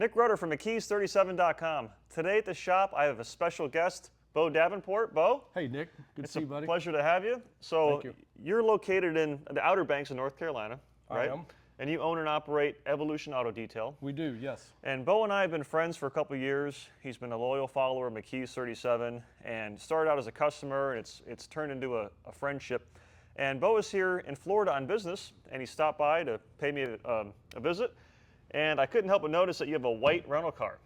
Nick Rudder from McKees37.com. Today at the shop, I have a special guest, Bo Davenport. Bo? Hey, Nick. Good to see you, buddy. It's a pleasure to have you. So, Thank you. You're located in the Outer Banks of North Carolina, right? I am. And you own and operate Evolution Auto Detail. We do, yes. And Bo and I have been friends for a couple of years. He's been a loyal follower of McKees37 and started out as a customer, and it's turned into a friendship. And Bo is here in Florida on business, and he stopped by to pay me a visit. And I couldn't help but notice that you have a white rental car.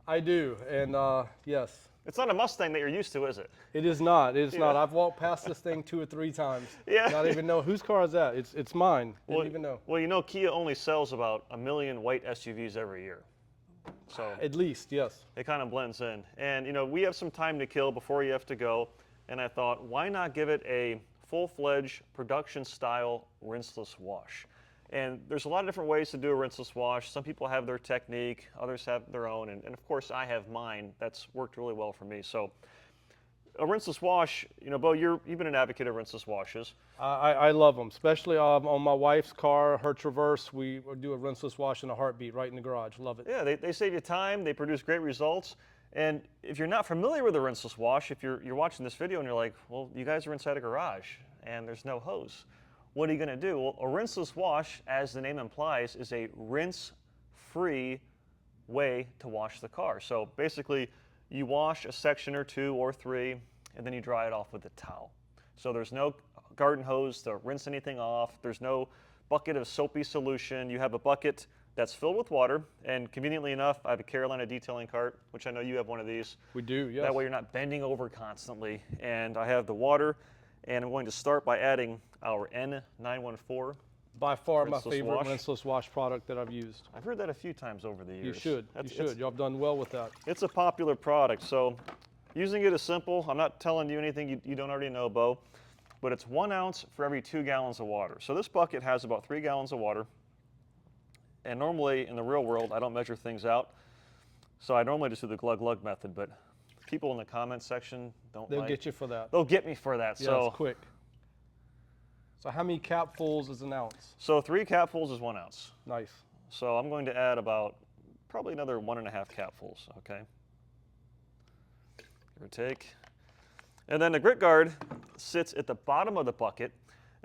I do, and yes. It's not a Mustang that you're used to, is it? It is not. It is not. I've walked past this thing 2 or 3 times. Yeah. Not even know whose car is that. It's mine. Didn't even know. Well, you know, Kia only sells about 1 million white SUVs every year. So At least, yes. it kind of blends in. And you know, we have some time to kill before you have to go. And I thought, why not give it a full-fledged production-style rinseless wash? And there's a lot of different ways to do a rinseless wash. Some people have their technique, others have their own, and of course I have mine. That's worked really well for me. So a rinseless wash, you know, Bo, you've been an advocate of rinseless washes. I love them, especially on my wife's car, her Traverse. We do a rinseless wash in a heartbeat right in the garage. Love it. Yeah, they save you time, they produce great results. And if you're not familiar with a rinseless wash, if you're watching this video and you're like, well, you guys are inside a garage and there's no hose, what are you going to do? Well, a rinseless wash, as the name implies, is a rinse-free way to wash the car. So basically, you wash a section or 2 or 3, and then you dry it off with a towel. So there's no garden hose to rinse anything off. There's no bucket of soapy solution. You have a bucket that's filled with water, and conveniently enough, I have a Carolina detailing cart, which I know you have one of these. We do, yes. That way you're not bending over constantly. And I have the water, and I'm going to start by adding our N-914. By far my rinseless favorite wash. rinseless wash product that I've used. I've heard that a few times over the years. You should. You should. Y'all have done well with that. It's a popular product, so using it is simple. I'm not telling you anything you don't already know, Bo, but it's 1 ounce for every 2 gallons of water. So this bucket has about 3 gallons of water, and normally in the real world, I don't measure things out, so I normally just do the glug-glug method, but people in the comments section don't They'll get you for that. They'll get me for that. Yeah, so it's quick. So how many capfuls is an ounce? So 3 capfuls is 1 ounce. Nice. So I'm going to add about probably another 1.5 capfuls, okay? Give or take. And then the grit guard sits at the bottom of the bucket,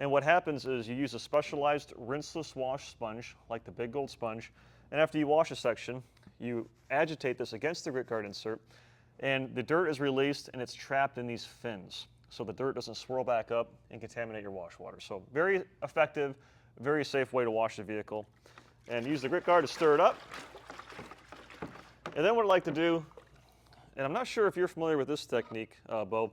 and what happens is you use a specialized rinseless wash sponge, like the Big Gold sponge, and after you wash a section, you agitate this against the grit guard insert, and the dirt is released and it's trapped in these fins. So the dirt doesn't swirl back up and contaminate your wash water. So very effective, very safe way to wash the vehicle. And use the grit guard to stir it up. And then what I like to do, and I'm not sure if you're familiar with this technique, Bo,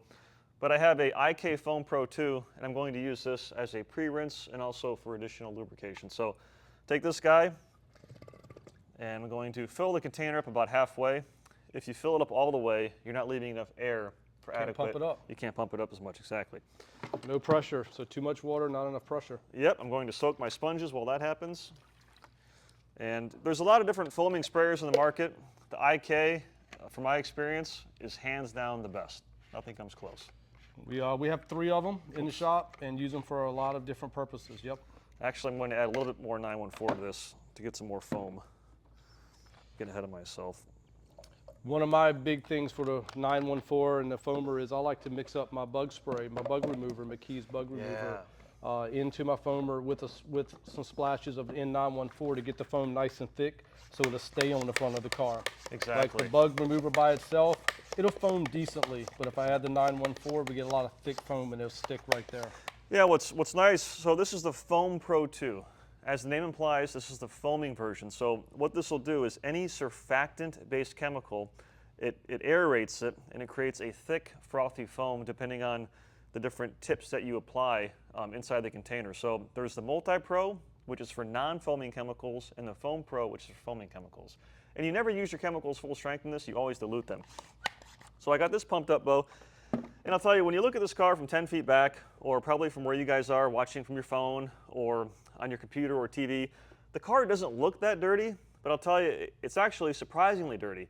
but I have a IK Foam Pro 2, and I'm going to use this as a pre-rinse and also for additional lubrication. So take this guy, and I'm going to fill the container up about halfway. If you fill it up all the way, you're not leaving enough air for adequate. Can't pump it up. You can't pump it up as much, exactly. No pressure, so too much water, not enough pressure. Yep, I'm going to soak my sponges while that happens. And there's a lot of different foaming sprayers in the market. The IK, from my experience, is hands down the best. Nothing comes close. We have 3 of them in the shop and use them for a lot of different purposes. Yep. Actually, I'm going to add a little bit more 914 to this to get some more foam. Get ahead of myself. One of my big things for the 914 and the foamer is I like to mix up my bug spray, my bug remover, McKee's bug remover, into my foamer with some splashes of N-914 to get the foam nice and thick so it'll stay on the front of the car. Exactly. Like the bug remover by itself, it'll foam decently, but if I add the 914, we get a lot of thick foam and it'll stick right there. Yeah, what's nice, so this is the Foam Pro 2. As the name implies, this is the foaming version. So what this will do is any surfactant-based chemical, it aerates it and it creates a thick, frothy foam depending on the different tips that you apply inside the container. So there's the Multi-Pro, which is for non-foaming chemicals, and the Foam Pro, which is for foaming chemicals. And you never use your chemicals full strength in this, you always dilute them. So I got this pumped up, Bo. And I'll tell you, when you look at this car from 10 feet back, or probably from where you guys are watching from your phone or on your computer or TV, the car doesn't look that dirty, but I'll tell you, it's actually surprisingly dirty.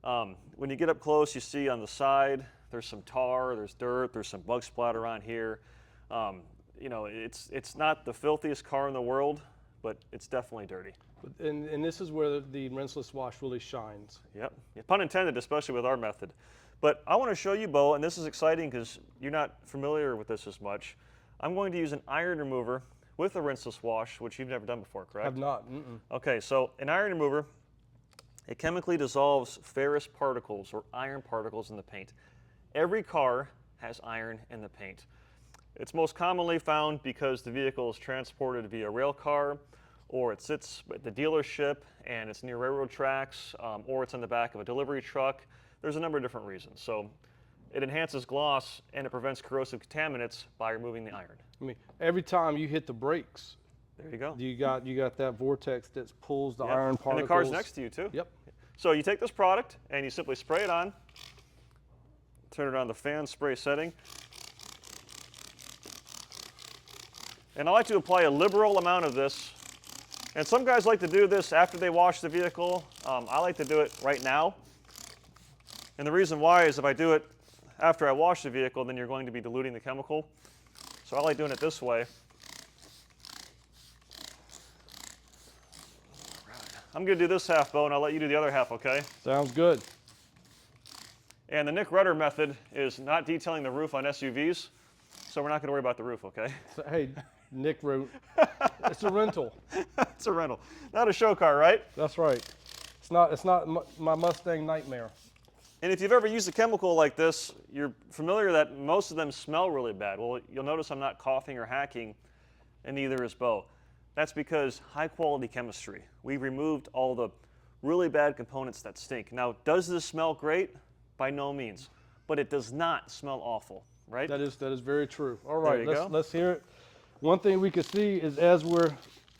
When you get up close, you see on the side, there's some tar, there's dirt, there's some bug splatter on here. You know, it's not the filthiest car in the world, but it's definitely dirty. And this is where the rinseless wash really shines. Yep. Yeah, pun intended, especially with our method. But I want to show you, Bo, and this is exciting because you're not familiar with this as much. I'm going to use an iron remover with a rinseless wash, which you've never done before, correct? Have not. Okay, so an iron remover, it chemically dissolves ferrous particles or iron particles in the paint. Every car has iron in the paint. It's most commonly found because the vehicle is transported via rail car, or it sits at the dealership and it's near railroad tracks, or it's on the back of a delivery truck. There's a number of different reasons. So it enhances gloss and it prevents corrosive contaminants by removing the iron. I mean, every time you hit the brakes, there you go. You got that vortex that pulls the iron particles. And the car's next to you too. Yep. So you take this product and you simply spray it on, turn it on the fan spray setting. And I like to apply a liberal amount of this. And some guys like to do this after they wash the vehicle. I like to do it right now. And the reason why is if I do it after I wash the vehicle, then you're going to be diluting the chemical. So I like doing it this way. I'm going to do this half, Bo, and I'll let you do the other half, okay? Sounds good. And the Nick Rudder method is not detailing the roof on SUVs, so we're not going to worry about the roof, okay? So, hey, Nick wrote, it's a rental. It's a rental, not a show car, right? That's right. It's not my Mustang nightmare. And if you've ever used a chemical like this, you're familiar that most of them smell really bad. Well, you'll notice I'm not coughing or hacking, and neither is Bo. That's because high quality chemistry. We've removed all the really bad components that stink. Now, does this smell great? By no means, but it does not smell awful, right? That is very true. All right, go. let's hear it. One thing we can see is as we're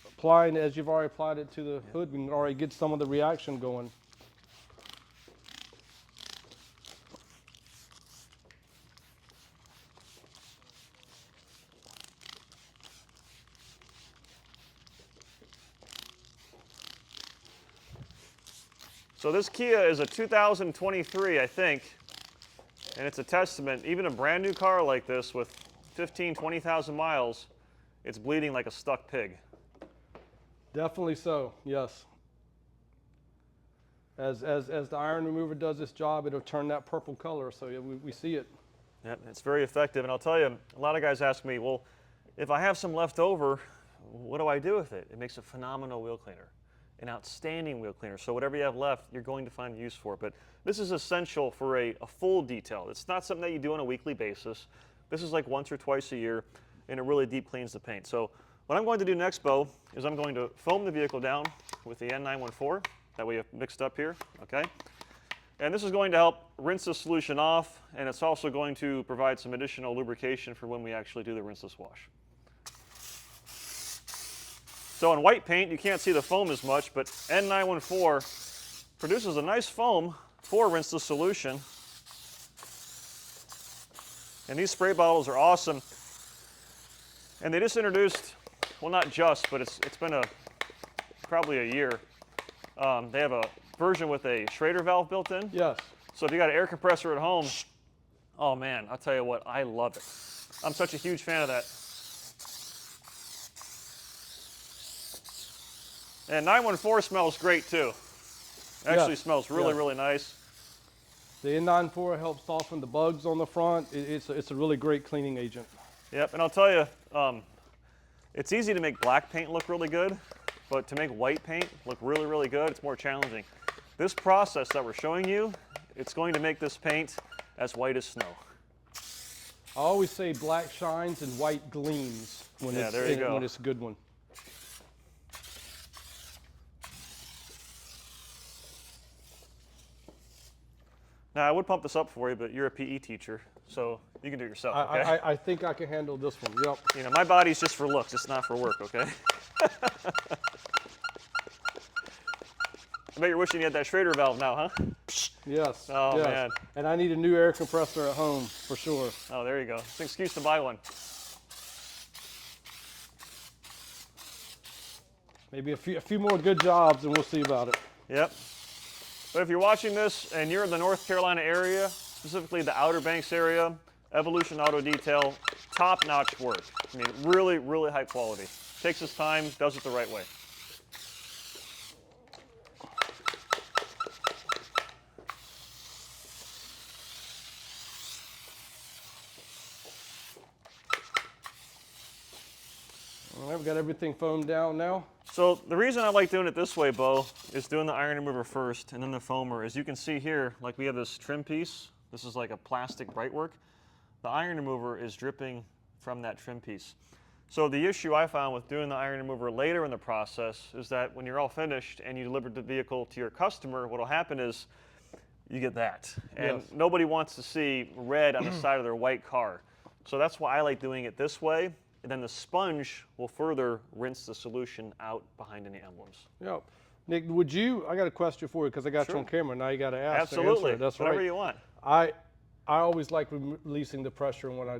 applying, as you've already applied it to the hood, we can already get some of the reaction going. So this Kia is a 2023, I think, and it's a testament. Even a brand new car like this with 20,000 miles, it's bleeding like a stuck pig. Definitely so, yes. As the iron remover does its job, it'll turn that purple color, so yeah, we see it. Yeah, it's very effective, and I'll tell you, a lot of guys ask me, well, if I have some left over, what do I do with it? It makes a phenomenal wheel cleaner. An outstanding wheel cleaner. So whatever you have left, you're going to find use for it. But this is essential for a full detail. It's not something that you do on a weekly basis. This is like once or twice a year, and it really deep cleans the paint. So what I'm going to do next, Bo, is I'm going to foam the vehicle down with the N-914 that we have mixed up here, okay? And this is going to help rinse the solution off, and it's also going to provide some additional lubrication for when we actually do the rinseless wash. So in white paint, you can't see the foam as much, but N-914 produces a nice foam for rinseless solution. And these spray bottles are awesome. And they just introduced, well, not just, but it's been probably a year. They have a version with a Schrader valve built in. Yes. So if you got an air compressor at home, oh man, I'll tell you what, I love it. I'm such a huge fan of that. And 914 smells great too. Actually smells really, really nice. The N-914 helps soften the bugs on the front. It's a really great cleaning agent. Yep, and I'll tell you, it's easy to make black paint look really good, but to make white paint look really, really good, it's more challenging. This process that we're showing you, it's going to make this paint as white as snow. I always say black shines and white gleams when it's a good one. Now, I would pump this up for you, but you're a PE teacher, so you can do it yourself, okay? I think I can handle this one, yep. You know, my body's just for looks, it's not for work, okay? I bet you're wishing you had that Schrader valve now, huh? Yes. Oh, yes. man. And I need a new air compressor at home, for sure. Oh, there you go. It's an excuse to buy one. Maybe a few more good jobs and we'll see about it. Yep. But if you're watching this and you're in the North Carolina area, specifically the Outer Banks area, Evolution Auto Detail, top-notch work. I mean, really, really high quality. Takes its time, does it the right way. got everything foamed down now. So the reason I like doing it this way, Bo, is doing the iron remover first and then the foamer. As you can see here, like we have this trim piece. This is like a plastic brightwork. The iron remover is dripping from that trim piece. So the issue I found with doing the iron remover later in the process is that when you're all finished and you deliver the vehicle to your customer, what will happen is you get that. And Yes. nobody wants to see red on the side of their white car. So that's why I like doing it this way. And then the sponge will further rinse the solution out behind any emblems. Yeah. Nick, would you, I got a question for you because I got Sure. you on camera. Now you got to ask. Absolutely. Answer. That's Whatever right. you want. I always like releasing the pressure when I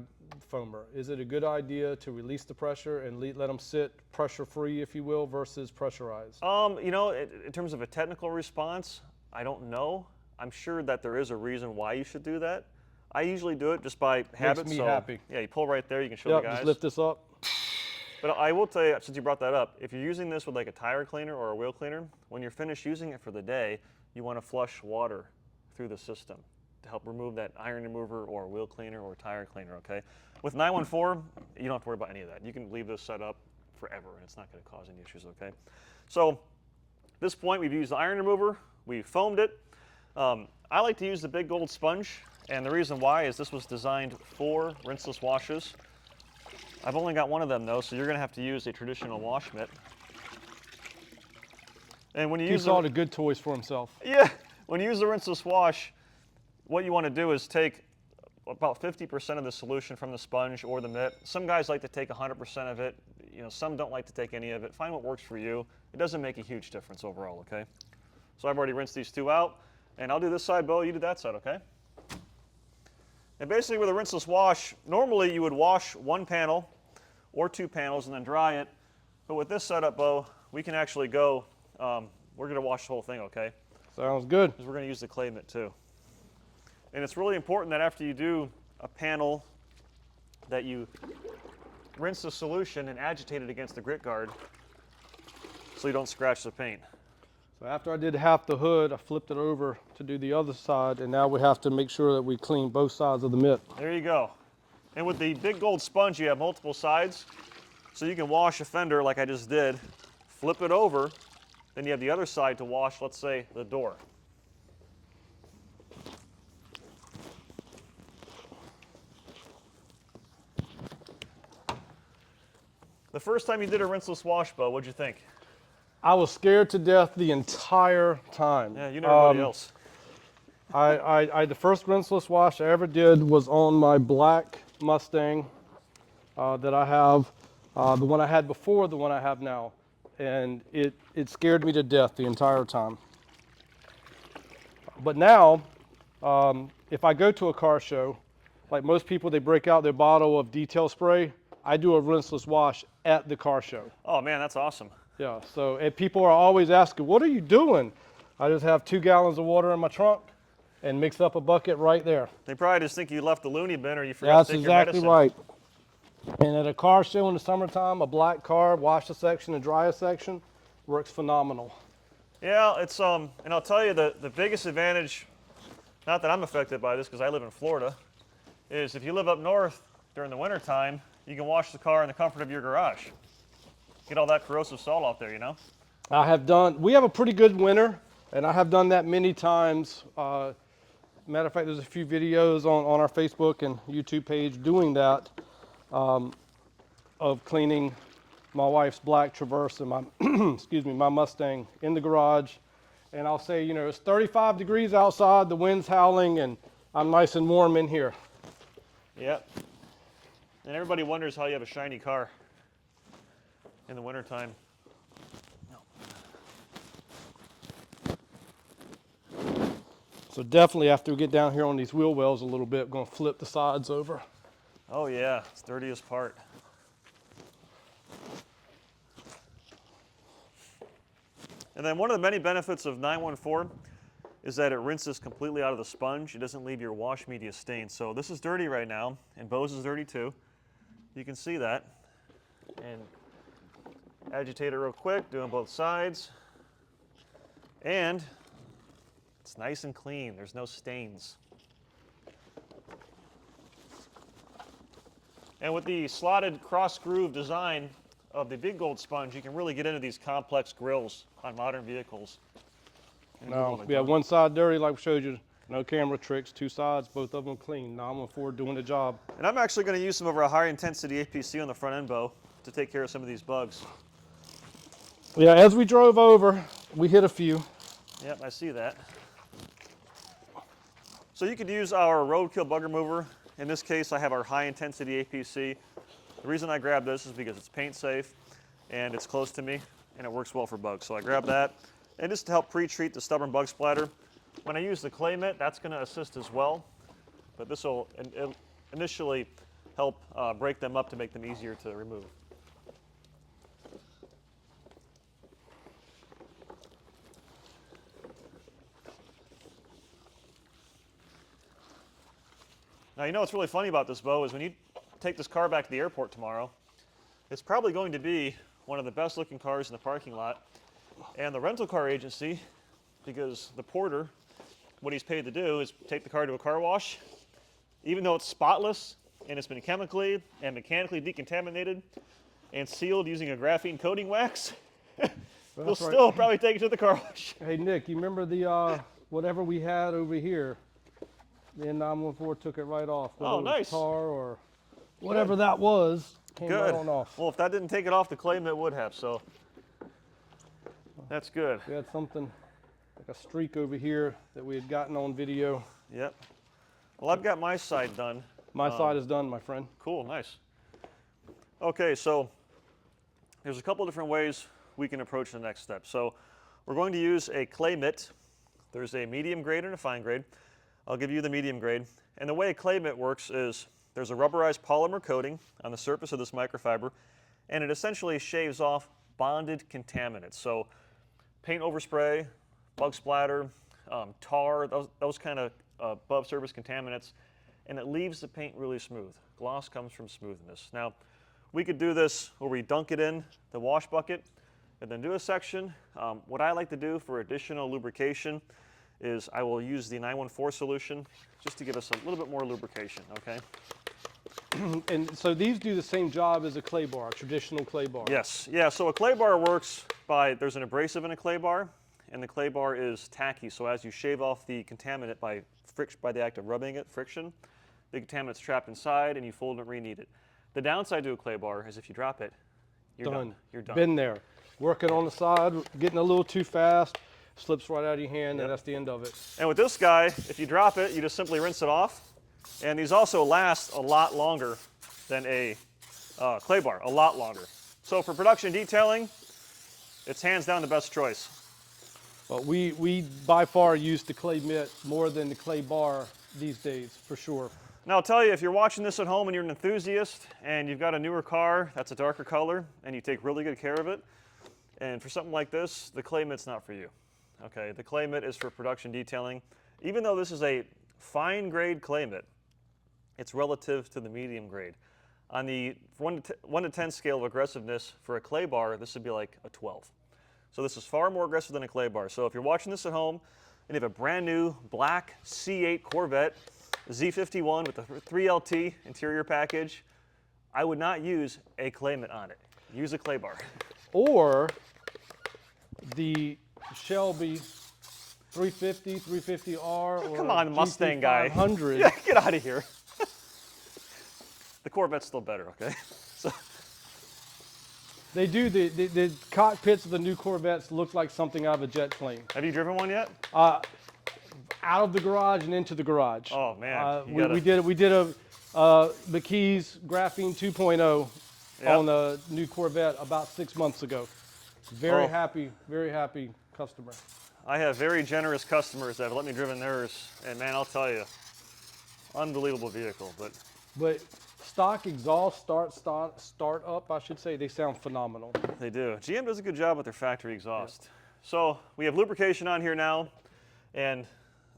foamer. Is it a good idea to release the pressure and let them sit pressure free, if you will, versus pressurized? You know, in terms of a technical response, I don't know. I'm sure that there is a reason why you should do that. I usually do it just by habit. Makes me happy. Yeah, you pull right there, you can show Yep, the guys. just lift this up. But I will tell you, since you brought that up, if you're using this with like a tire cleaner or a wheel cleaner, when you're finished using it for the day, you want to flush water through the system to help remove that iron remover or wheel cleaner or tire cleaner, okay? With 914, you don't have to worry about any of that. You can leave this set up forever and it's not going to cause any issues, okay? So at this point, we've used the iron remover, we've foamed it. I like to use the big gold sponge, and the reason why is this was designed for rinseless washes. I've only got one of them though, so you're going to have to use a traditional wash mitt. And when you use Keeps all the good toys for himself. Yeah, when you use the rinseless wash, what you want to do is take about 50% of the solution from the sponge or the mitt. Some guys like to take 100% of it. You know, some don't like to take any of it. Find what works for you. It doesn't make a huge difference overall, okay? So I've already rinsed these two out, and I'll do this side, Bo, you do that side, okay? And basically with a rinseless wash, normally you would wash one panel or two panels and then dry it. But with this setup, Bo, we can actually go, we're gonna wash the whole thing, okay? Sounds good. Because we're gonna use the clay mitt too. And it's really important that after you do a panel that you rinse the solution and agitate it against the grit guard so you don't scratch the paint. So after I did half the hood, I flipped it over to do the other side, and now we have to make sure that we clean both sides of the mitt. There you go. And with the big gold sponge, you have multiple sides, so you can wash a fender like I just did, flip it over, then you have the other side to wash, let's say, the door. The first time you did a rinseless wash, Bo, what'd you think? I was scared to death the entire time. Yeah, you know everybody else. The first rinseless wash I ever did was on my black Mustang that I have, the one I had before, the one I have now. And it scared me to death the entire time. But now, if I go to a car show, like most people, they break out their bottle of detail spray. I do a rinseless wash at the car show. Oh man, that's awesome. Yeah, so and people are always asking, what are you doing? I just have 2 gallons of water in my trunk and mix up a bucket right there. They probably just think you left the loony bin or you forgot to take your medicine. That's exactly right. And at a car show in the summertime, a black car, wash a section and dry a section, works phenomenal. Yeah, it's and I'll tell you the biggest advantage, not that I'm affected by this because I live in Florida, is if you live up north during the winter time, you can wash the car in the comfort of your garage. Get all that corrosive salt off there, you know? We have a pretty good winter, and I have done that many times. Matter of fact, there's a few videos on our Facebook and YouTube page doing that, of cleaning my wife's black Traverse and my, excuse me, my Mustang in the garage. And I'll say, you know, it's 35 degrees outside, the wind's howling, and I'm nice and warm in here. Yep. And everybody wonders how you have a shiny car in the wintertime. So definitely after we get down here on these wheel wells a little bit, I'm gonna flip the sides over. Oh yeah, it's the dirtiest part. And then one of the many benefits of 914 is that it rinses completely out of the sponge. It doesn't leave your wash media stained. So this is dirty right now, and Bo's is dirty too. You can see that. And agitate it real quick, doing both sides. And it's nice and clean. There's no stains. And with the slotted cross groove design of the big gold sponge, you can really get into these complex grills on modern vehicles. And move all Now, the we have junk. one side dirty, like we showed you. No camera tricks. Two sides, both of them clean. 914 doing the job. And I'm actually going to use some of our high intensity APC on the front end bow to take care of some of these bugs. Yeah, as we drove over, we hit a few. Yep, I see that. So you could use our roadkill bug remover. In this case, I have our high intensity APC. The reason I grabbed this is because it's paint safe and it's close to me and it works well for bugs. So I grabbed that, and just to help pre-treat the stubborn bug splatter. When I use the clay mitt, that's going to assist as well, but this will initially help break them up to make them easier to remove. Now, you know what's really funny about this bow is when you take this car back to the airport tomorrow, it's probably going to be one of the best looking cars in the parking lot. And the rental car agency, because the porter, what he's paid to do is take the car to a car wash, even though it's spotless and it's been chemically and mechanically decontaminated and sealed using a graphene coating wax, they'll still probably take it to the car wash. Hey, Nick, you remember the whatever we had over here? The N-914 took it right off. Oh, nice. Tar or whatever that was came Good. right on off. Well, if that didn't take it off, the clay mitt would have, so that's good. We had something like a streak over here that we had gotten on video. Yep. Well, I've got my side done. My side is done, my friend. Cool, nice. Okay, so there's a couple different ways we can approach the next step. So we're going to use a clay mitt. There's a medium grade and a fine grade. I'll give you the medium grade. And the way a clay mitt works is there's a rubberized polymer coating on the surface of this microfiber, and it essentially shaves off bonded contaminants. So paint overspray, bug splatter, tar, those kind of above surface contaminants, and it leaves the paint really smooth. Gloss comes from smoothness. Now, we could do this where we dunk it in the wash bucket and then do a section. What I like to do for additional lubrication is I will use the N-914 solution just to give us a little bit more lubrication, okay? And so these do the same job as a clay bar, a traditional clay bar. Yes, yeah, so a clay bar works by, there's an abrasive in a clay bar, and the clay bar is tacky, so as you shave off the contaminant by the act of rubbing it, friction, the contaminant's trapped inside and you fold and reknead it. The downside to a clay bar is if you drop it, you're done. You're done. Been there. Working on the side, getting a little too fast, slips right out of your hand, Yep. and that's the end of it. And with this guy, if you drop it, you just simply rinse it off. And these also last a lot longer than a clay bar, a lot longer. So for production detailing, it's hands down the best choice. But we by far use the clay mitt more than the clay bar these days, for sure. Now I'll tell you, if you're watching this at home and you're an enthusiast and you've got a newer car that's a darker color and you take really good care of it, and for something like this, the clay mitt's not for you. Okay, the clay mitt is for production detailing. Even though this is a fine grade clay mitt, it's relative to the medium grade. On the 1 to 10 scale of aggressiveness for a clay bar, this would be like a 12. So this is far more aggressive than a clay bar. So if you're watching this at home and you have a brand new black C8 Corvette Z51 with a 3LT interior package, I would not use a clay mitt on it. Use a clay bar. Or the Shelby 350, 350R, or Come on, Mustang guy. 500. Yeah, get out of here. The Corvette's still better, okay? So, They do, the cockpits of the new Corvettes look like something out of a jet plane. have you driven one yet? Out of the garage and into the garage. Oh man, we did a McKee's Graphene 2.0 Yep. on a new Corvette about 6 months ago. Very Oh. happy customer. I have very generous customers that have let me driven theirs, and man, I'll tell you, unbelievable vehicle. But stock exhaust start up, I should say, they sound phenomenal. They do. GM does a good job with their factory exhaust. So we have lubrication on here now, and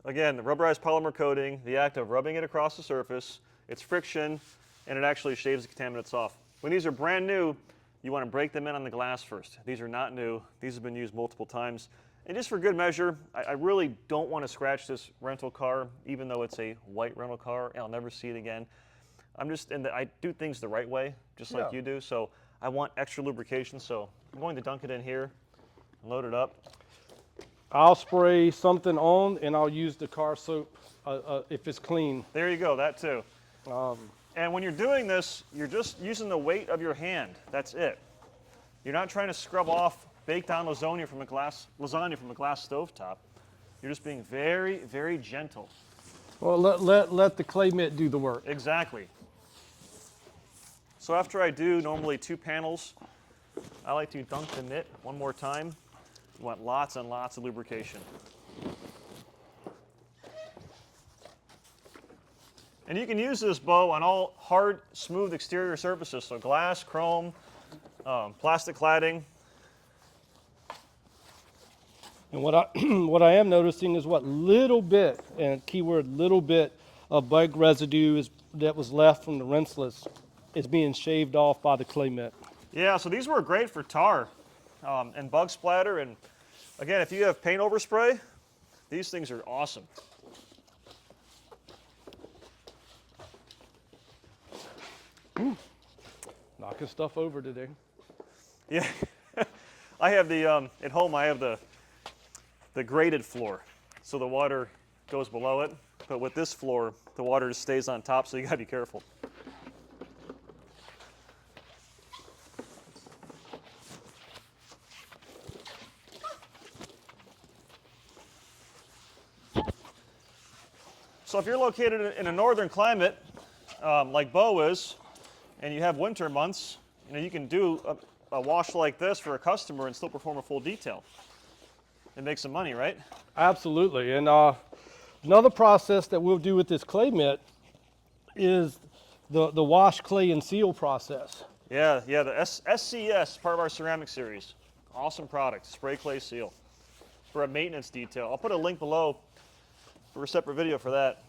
again, the rubberized polymer coating, the act of rubbing it across the surface, it's friction, and it actually shaves the contaminants off. When these are brand new, you want to break them in on the glass first. These are not new. These have been used multiple times. And just for good measure, I really don't want to scratch this rental car, even though it's a white rental car, and I'll never see it again. I do things the right way, just like Yeah. you do. So I want extra lubrication, so I'm going to dunk it in here and load it up. I'll spray something on, and I'll use the car soap if it's clean. There you go, that too. And when you're doing this, you're just using the weight of your hand. That's it. You're not trying to scrub off baked down lasagna from a glass stovetop. You're just being very, very gentle. Well, let the clay mitt do the work. Exactly. So after I do normally 2 panels, I like to dunk the mitt one more time. You want lots and lots of lubrication. And you can use this bow on all hard, smooth exterior surfaces, so glass, chrome, plastic cladding. And what I am noticing is what little bit, and keyword little bit, of bug residue that was left from the Rinseless is being shaved off by the clay mitt. Yeah, so these were great for tar and bug splatter. And again, if you have paint overspray, these things are awesome. Knocking stuff over today. Yeah, I have the, at home I have the graded floor, so the water goes below it. But with this floor, the water just stays on top, so you gotta be careful. So if you're located in a northern climate, like Bo is, and you have winter months, you know, you can do a wash like this for a customer and still perform a full detail and make some money, right? Absolutely. And another process that we'll do with this clay mitt is the wash, clay, and seal process. Yeah, the SCS, part of our ceramic series. Awesome product, spray clay seal for a maintenance detail. I'll put a link below for a separate video for that.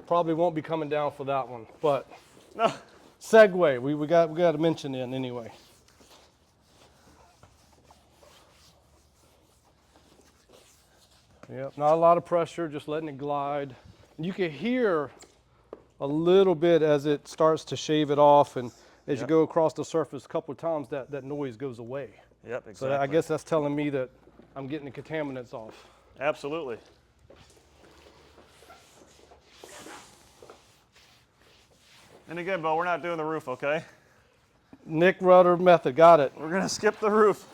Probably won't be coming down for that one, but No. segue, we got to mention it anyway. Yep, not a lot of pressure, just letting it glide. And you can hear a little bit as it starts to shave it off, and as you go across the surface a couple of times, that noise goes away. Yep, exactly. So I guess that's telling me that I'm getting the contaminants off. Absolutely. And again, Bo, we're not doing the roof, okay? Nick Rudder method, got it. We're gonna skip the roof.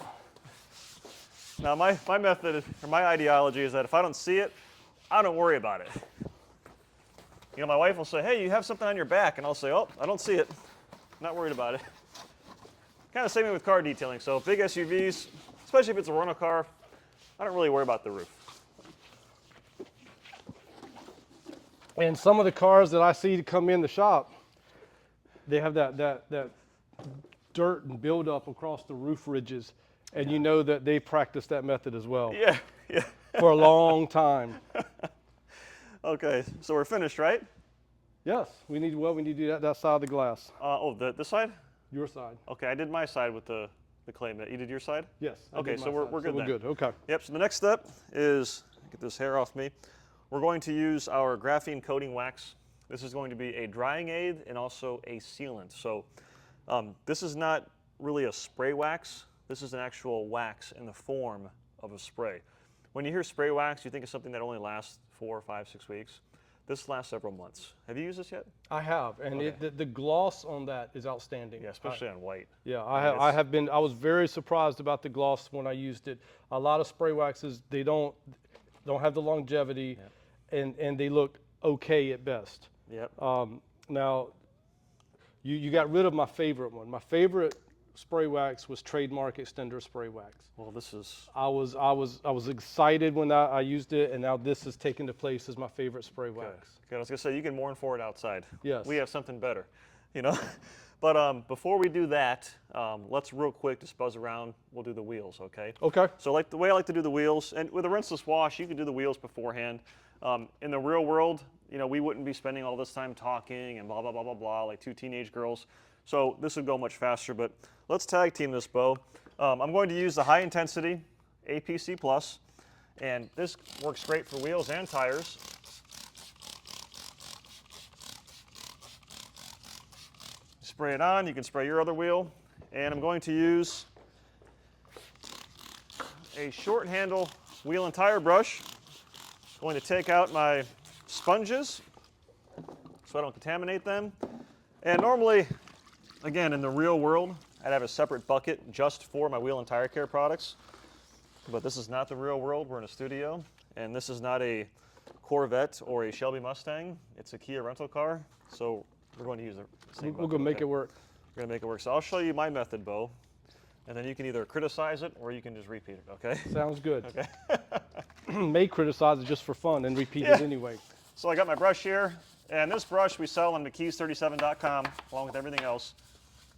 Now my method, or my ideology is that if I don't see it, I don't worry about it. You know, my wife will say, hey, you have something on your back, and I'll say, oh, I don't see it. Not worried about it. Kind of same with car detailing. So big SUVs, especially if it's a rental car, I don't really worry about the roof. And some of the cars that I see come in the shop, they have that dirt and buildup across the roof ridges, and you know that they practice that method as well. Yeah. For a long time. Okay, so we're finished, right? Yes, we need to do that side of the glass. This side? Your side. Okay, I did my side with the clay mitt. You did your side? Yes. Okay, so we're good then. We're good, okay. Yep, so the next step is, get this hair off me, we're going to use our graphene coating wax. This is going to be a drying aid and also a sealant. So this is not really a spray wax. This is an actual wax in the form of a spray. When you hear spray wax, you think of something that only lasts 4, 5, 6 weeks. This lasts several months. Have you used this yet? I have, and Okay. the gloss on that is outstanding. Yeah, especially on white. Yeah, I was very surprised about the gloss when I used it. A lot of spray waxes, they don't have the longevity, and they look okay at best. Yep. Now, you got rid of my favorite one. My favorite spray wax was Trademark Extender Spray Wax. Well, this is... I was excited when I used it, and now this has taken the place as my favorite spray wax. Okay, I was gonna say, you can mourn for it outside. Yes. We have something better, you know? But before we do that, let's real quick just buzz around. We'll do the wheels, okay? Okay. So like the way I like to do the wheels, and with a rinseless wash, you can do the wheels beforehand. In the real world, you know, we wouldn't be spending all this time talking and blah, blah, blah, blah, blah, like 2 teenage girls. So this would go much faster, but let's tag team this, Bo. I'm going to use the high intensity APC Plus, and this works great for wheels and tires. spray it on. You can spray your other wheel. And I'm going to use a short handle wheel and tire brush. I'm going to take out my sponges so I don't contaminate them. And normally, again, in the real world, I'd have a separate bucket just for my wheel and tire care products. But this is not the real world. We're in a studio, and this is not a Corvette or a Shelby Mustang. It's a Kia rental car, so we're going to use the same bucket. We're going to make it work. We're going to make it work. So I'll show you my method, Bo, and then you can either criticize it or you can just repeat it, okay? Sounds good. Okay. May criticize it just for fun and repeat it anyway. So I got my brush here, and this brush we sell on McKees37.com along with everything else.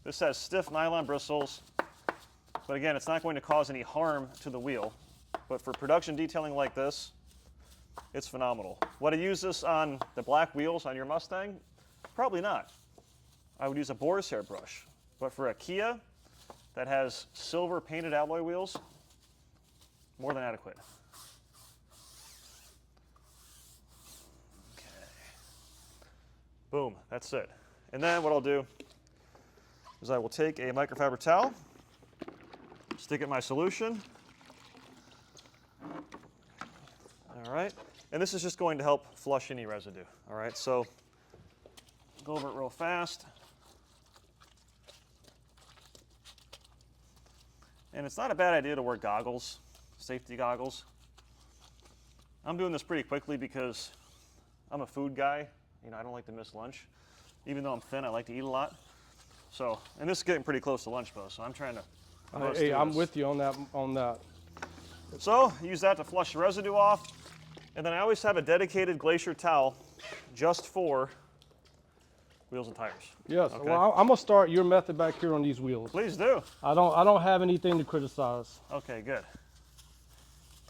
This has stiff nylon bristles, but again, it's not going to cause any harm to the wheel. But for production detailing like this, it's phenomenal. Would I use this on the black wheels on your Mustang? Probably not. I would use a boar's hair brush. But for a Kia that has silver painted alloy wheels, more than adequate. Okay. Boom, that's it. And then what I'll do is I will take a microfiber towel, stick it in my solution. All right, and this is just going to help flush any residue. All right, so go over it real fast. And it's not a bad idea to wear goggles, safety goggles. I'm doing this pretty quickly because I'm a food guy. You know, I don't like to miss lunch. Even though I'm thin, I like to eat a lot. So, and this is getting pretty close to lunch, Bo, so I'm trying to Hey, I'm with you on that. So, use that to flush the residue off. And then I always have a dedicated Glacier towel just for wheels and tires. Yes, Okay. well, I'm going to start your method back here on these wheels. Please do. I don't have anything to criticize. Okay, good.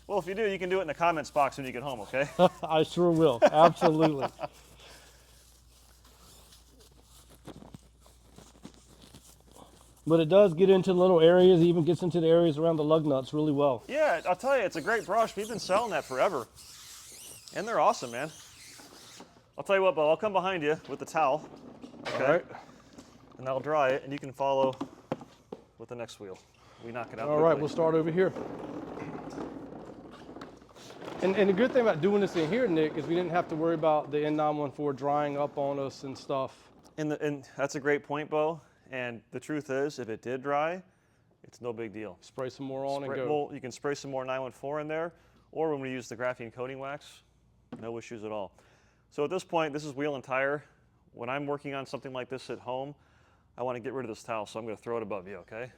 Well, if you do, you can do it in the comments box when you get home, okay? I sure will, absolutely. But it does get into little areas, it even gets into the areas around the lug nuts really well. Yeah, I'll tell you, it's a great brush. We've been selling that forever. And they're awesome, man. I'll tell you what, Bo, I'll come behind you with the towel. Okay? All right. And I'll dry it, and you can follow with the next wheel. We knock it out All quickly. right, we'll start over here. And the good thing about doing this in here, Nick, is we didn't have to worry about the N-914 drying up on us and stuff. And that's a great point, Bo. And the truth is, if it did dry, it's no big deal. Spray some more on and go. Well, you can spray some more 914 in there, or when we use the graphene coating wax, no issues at all. So at this point, this is wheel and tire. When I'm working on something like this at home, I want to get rid of this towel, so I'm going to throw it above you, okay?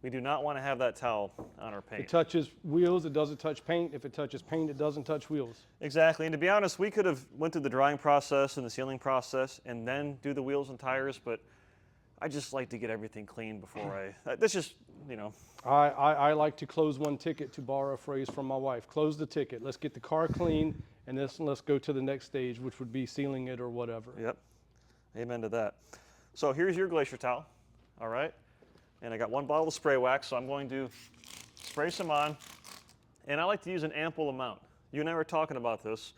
We do not want to have that towel on our paint. It touches wheels, it doesn't touch paint. If it touches paint, it doesn't touch wheels. Exactly, and to be honest, we could have went through the drying process and the sealing process and then do the wheels and tires, but I just like to get everything clean before that's just, you know. I like to close one ticket, to borrow a phrase from my wife. Close the ticket. Let's get the car clean, and let's go to the next stage, which would be sealing it or whatever. Yep, amen to that. So here's your Glacier towel, all right? And I got one bottle of spray wax, so I'm going to spray some on. And I like to use an ample amount. You and I were talking about this.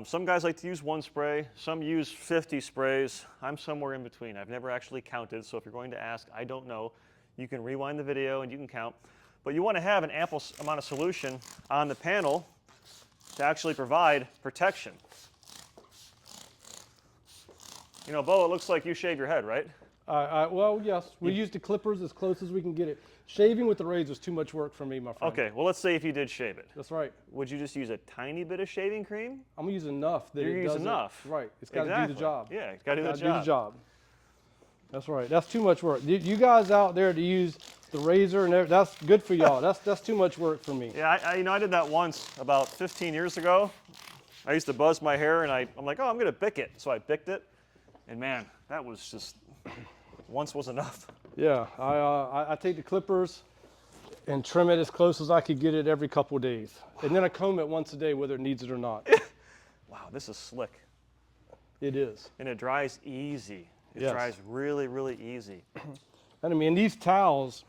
Some guys like to use one spray, some use 50 sprays. I'm somewhere in between. I've never actually counted, so if you're going to ask, I don't know. You can rewind the video and you can count. But you want to have an ample amount of solution on the panel to actually provide protection. You know, Bo, it looks like you shave your head, right? Well, yes, we use the clippers as close as we can get it. Shaving with the razor is too much work for me, my friend. Okay, well, let's say if you did shave it. That's right. Would you just use a tiny bit of shaving cream? I'm gonna use enough that You're it using doesn't. enough. Right. It's got to Exactly. do the job. Yeah, it's got to do Gotta the job. do the job. That's right. That's too much work. You guys out there to use the razor and everything, that's good for y'all. That's too much work for me. Yeah, I did that once about 15 years ago. I used to buzz my hair, and I'm like, oh, I'm gonna bick it. So I bicked it, and man, that was just once was enough. Yeah, I take the clippers and trim it as close as I could get it every couple of days, and then I comb it once a day, whether it needs it or not. Wow, this is slick. It is. And it dries easy. It Yes. dries really, really easy. And I mean, these towels,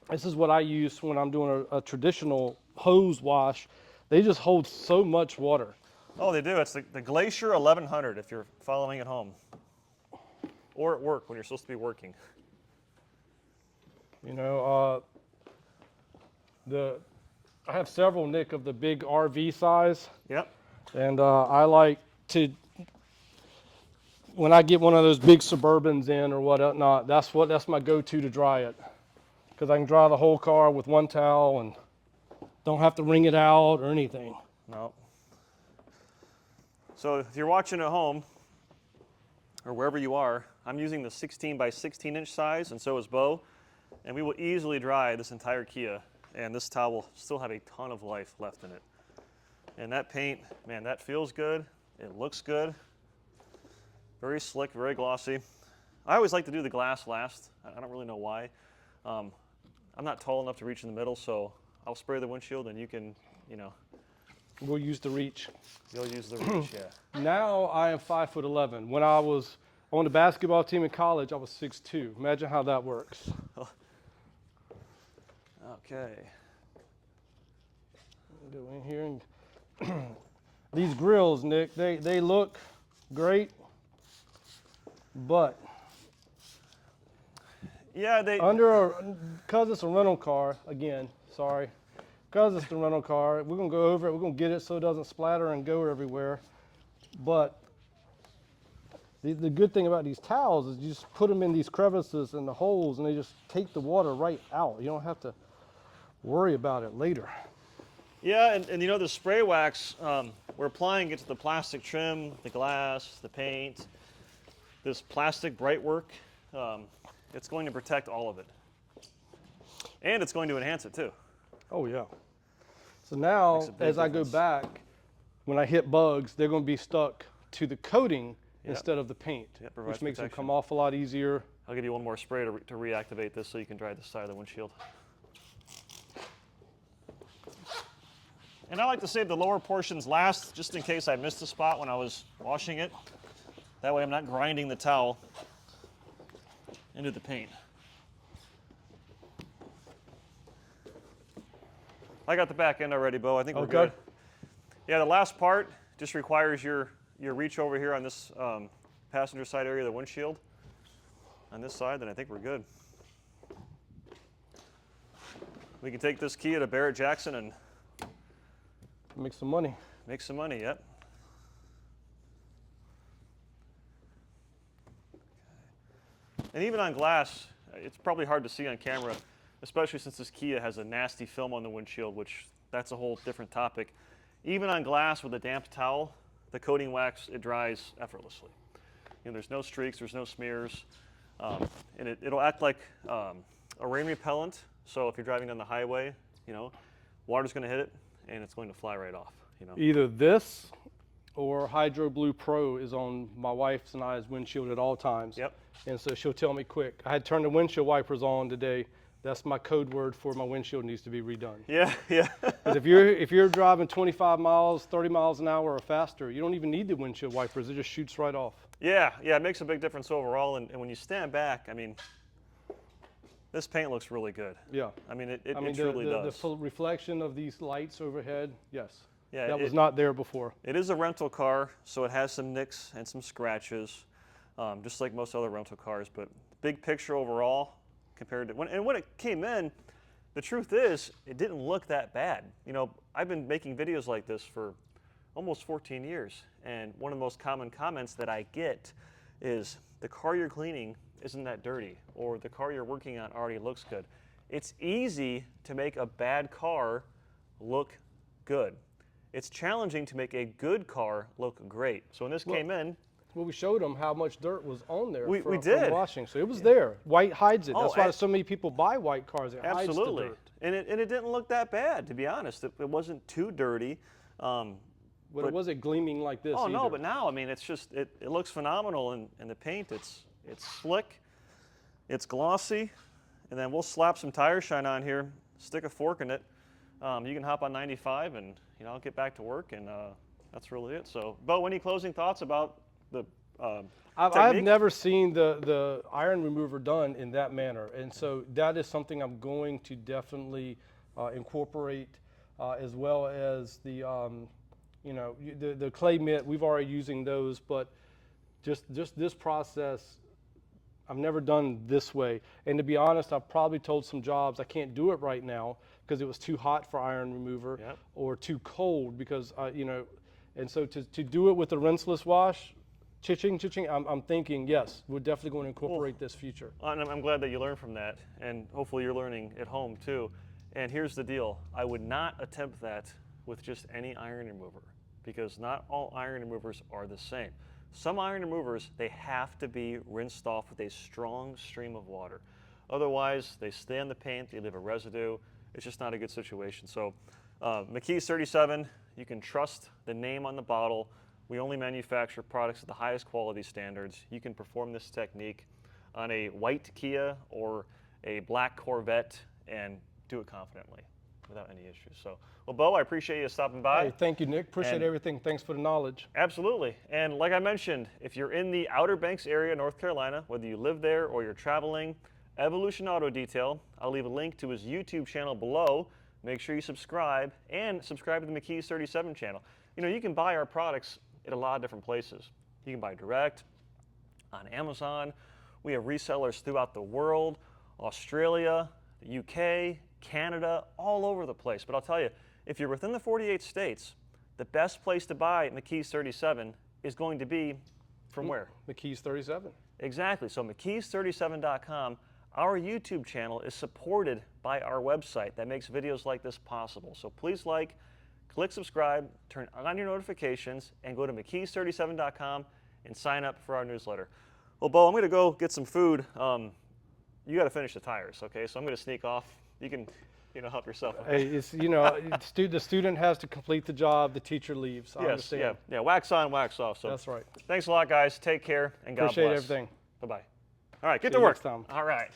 this is what I use when I'm doing a traditional hose wash. They just hold so much water. Oh, they do. It's the Glacier 1100 if you're following at home. or at work when you're supposed to be working. You know, I have several, Nick, of the big RV size, Yep. and I like to, when I get one of those big Suburbans in or whatnot, that's my go-to to dry it, because I can dry the whole car with one towel and don't have to wring it out or anything. No. So if you're watching at home, or wherever you are, I'm using the 16 by 16 inch size, and so is Bo, and we will easily dry this entire Kia, and this towel will still have a ton of life left in it. And that paint, man, that feels good. It looks good. Very slick, very glossy. I always like to do the glass last. I don't really know why. I'm not tall enough to reach in the middle, so I'll spray the windshield, and you can, you know. We'll use the reach. You'll use the reach, yeah. Now I am 5'11". When I was on the basketball team in college, I was 6'2". Imagine how that works. Okay. Go in here and these grills, Nick, they look great, but yeah, because it's a rental car, again, sorry, because it's the rental car, we're gonna go over it, we're gonna get it so it doesn't splatter and go everywhere. But the good thing about these towels is you just put them in these crevices and the holes, and they just take the water right out. You don't have to worry about it later. Yeah, and you know, the spray wax, we're applying it to the plastic trim, the glass, the paint, this plastic bright work. It's going to protect all of it. And it's going to enhance it too. Oh yeah. So now, as I go back, when I hit bugs, they're going to be stuck to the coating instead of the paint, which makes them come off a lot easier. I'll give you one more spray to reactivate this so you can dry the side of the windshield. And I like to save the lower portions last, just in case I missed a spot when I was washing it. That way I'm not grinding the towel into the paint. I got the back end already, Bo. I think we're good. Yeah, the last part just requires your reach over here on this passenger side area of the windshield. On this side, then I think we're good. We can take this Kia to Barrett-Jackson and make some money. Make some money, yep. And even on glass, it's probably hard to see on camera, especially since this Kia has a nasty film on the windshield, which that's a whole different topic. Even on glass with a damp towel, the coating wax, it dries effortlessly. You know, there's no streaks, there's no smears, and it'll act like a rain repellent. So if you're driving on the highway, you know, water's going to hit it, and it's going to fly right off. You know. Either this or Hydro Blue Pro is on my wife's and I's windshield at all times. Yep. And so she'll tell me quick. I had turned the windshield wipers on today. That's my code word for my windshield needs to be redone. Yeah, yeah. Because if you're driving 25 miles, 30 miles an hour or faster, you don't even need the windshield wipers. It just shoots right off. Yeah, it makes a big difference overall. And when you stand back, I mean, this paint looks really good. Yeah. I mean, it truly does. The full reflection of these lights overhead, yes. Yeah, that was not there before. It is a rental car, so it has some nicks and some scratches, just like most other rental cars. But big picture overall, compared to when it came in, the truth is it didn't look that bad. You know, I've been making videos like this for almost 14 years, and one of the most common comments that I get is the car you're cleaning isn't that dirty, or the car you're working on already looks good. It's easy to make a bad car look good. It's challenging to make a good car look great. So when this came in, well, we showed them how much dirt was on there we from did. washing. So it was there. White hides it. Oh, that's why so many people buy white cars. It absolutely. hides the dirt. And it didn't look that bad, to be honest. It wasn't too dirty. But it wasn't gleaming like this either. No, but now, I mean, it's just, it looks phenomenal in the paint. It's slick, it's glossy, and then we'll slap some tire shine on here, stick a fork in it. You can hop on 95 and, you know, I'll get back to work, and that's really it. So, Bo, any closing thoughts about the I've never seen the iron remover done in that manner, and so that is something I'm going to definitely incorporate, as well as the you know, the clay mitt. We've already using those, but just this process I've never done this way. And to be honest, I've probably told some jobs I can't do it right now because it was too hot for iron remover, Yep. or too cold because, you know, and so to do it with the rinseless wash, cha-ching, I'm thinking, yes, we're definitely going to incorporate this future. And I'm glad that you learned from that, and hopefully you're learning at home too. And here's the deal, I would not attempt that with just any iron remover, because not all iron removers are the same. Some iron removers, they have to be rinsed off with a strong stream of water. Otherwise, they stay on the paint, they leave a residue. It's just not a good situation. So McKee's 37, you can trust the name on the bottle. We only manufacture products at the highest quality standards. You can perform this technique on a white Kia or a black Corvette and do it confidently without any issues. So, well, Bo, I appreciate you stopping by. Hey, thank you, Nick. Appreciate everything. Thanks for the knowledge. Absolutely. And like I mentioned, if you're in the Outer Banks area, North Carolina, whether you live there or you're traveling, Evolution Auto Detail, I'll leave a link to his YouTube channel below. Make sure you subscribe, and subscribe to the McKee's 37 channel. You know, you can buy our products at a lot of different places. You can buy direct, on Amazon. We have resellers throughout the world, Australia, the UK, Canada, all over the place. But I'll tell you, if you're within the 48 states, the best place to buy McKee's 37 is going to be from where? McKee's 37. Exactly. So McKee's37.com. Our YouTube channel is supported by our website that makes videos like this possible. So please click subscribe, turn on your notifications, and go to McKee's37.com and sign up for our newsletter. Well, Bo, I'm going to go get some food. You got to finish the tires, okay? So I'm going to sneak off. You can, help yourself. Okay? Hey, it's, the student has to complete the job. The teacher leaves. I understand. Yeah. Wax on, wax off. So that's right. Thanks a lot, guys. Take care, and God Appreciate bless. everything. Bye-bye. All right, get See to you work. next time. All right.